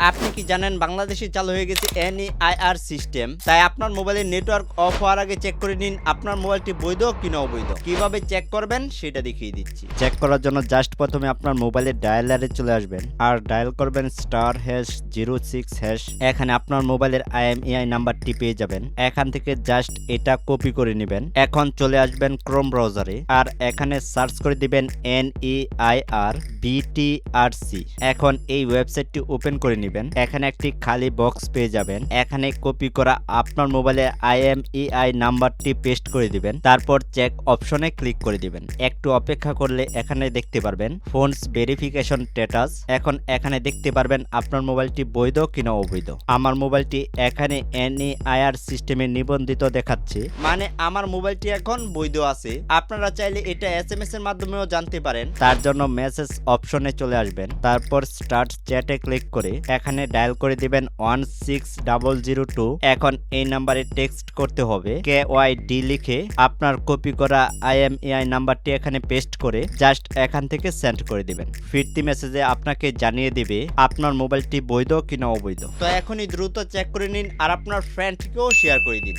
আপনি কি জানেন বাংলাদেশে চালু হয়ে গেছে এনইআইআর সিস্টেম। তাই আপনার মোবাইলের নেটওয়ার্ক অফ হওয়ার আগে চেক করে নিন আপনার মোবাইলটি বৈধ কিনা অবৈধ। কিভাবে চেক করবেন সেটা দেখিয়ে দিচ্ছি। চেক করার জন্য জাস্ট প্রথমে আপনার মোবাইলের ডায়ালারে চলে আসবেন আর ডায়াল করবেন *#06#। এখানে আপনার মোবাইলের IMEI নাম্বারটি পেয়ে যাবেন। এখান থেকে জাস্ট এটা কপি করে নেবেন। এখন চলে আসবেন ক্রোম ব্রাউজারে আর এখানে সার্চ করে দিবেন NEIR BTRC। এখন এই ওয়েবসাইটটি ওপেন করে নেবেন। এখানে একটি খালি বক্স পেয়ে যাবেন। এখানে কপি করা আপনার মোবাইলের IMEI নাম্বারটি পেস্ট করে দিবেন। তারপর চেক অপশনে ক্লিক করে দিবেন। একটু অপেক্ষা করলে এখানে দেখতে পারবেন ফোনস ভেরিফিকেশন স্ট্যাটাস। এখন এখানে দেখতে পারবেন আপনার মোবাইলটি বৈধ কিনা অবৈধ। আমার মোবাইলটি এখানে NEIR সিস্টেমে নিবন্ধিত দেখাচ্ছে, মানে আমার মোবাইলটি এখন বৈধ আছে। আপনারা চাইলে এটা SMS এর মাধ্যমেও জানতে পারেন। তার জন্য মেসেজ অপশনে চলে আসবেন। তারপর স্টার্ট চ্যাটে ক্লিক করে এখানে ডায়াল করে দিবেন 16002। এখন এই নাম্বারে টেক্সট করতে হবে KYD লিখে আপনার কপি করা IMEI নাম্বারটি এখানে পেস্ট করে জাস্ট এখান থেকে সেন্ড করে দিবেন। ফিরতি মেসেজে আপনাকে জানিয়ে দিবে আপনার মোবাইলটি বৈধ কিনা অবৈধ। তো এখনই দ্রুত চেক করে নিন আর আপনার ফ্রেন্ডকেও শেয়ার করে দিন।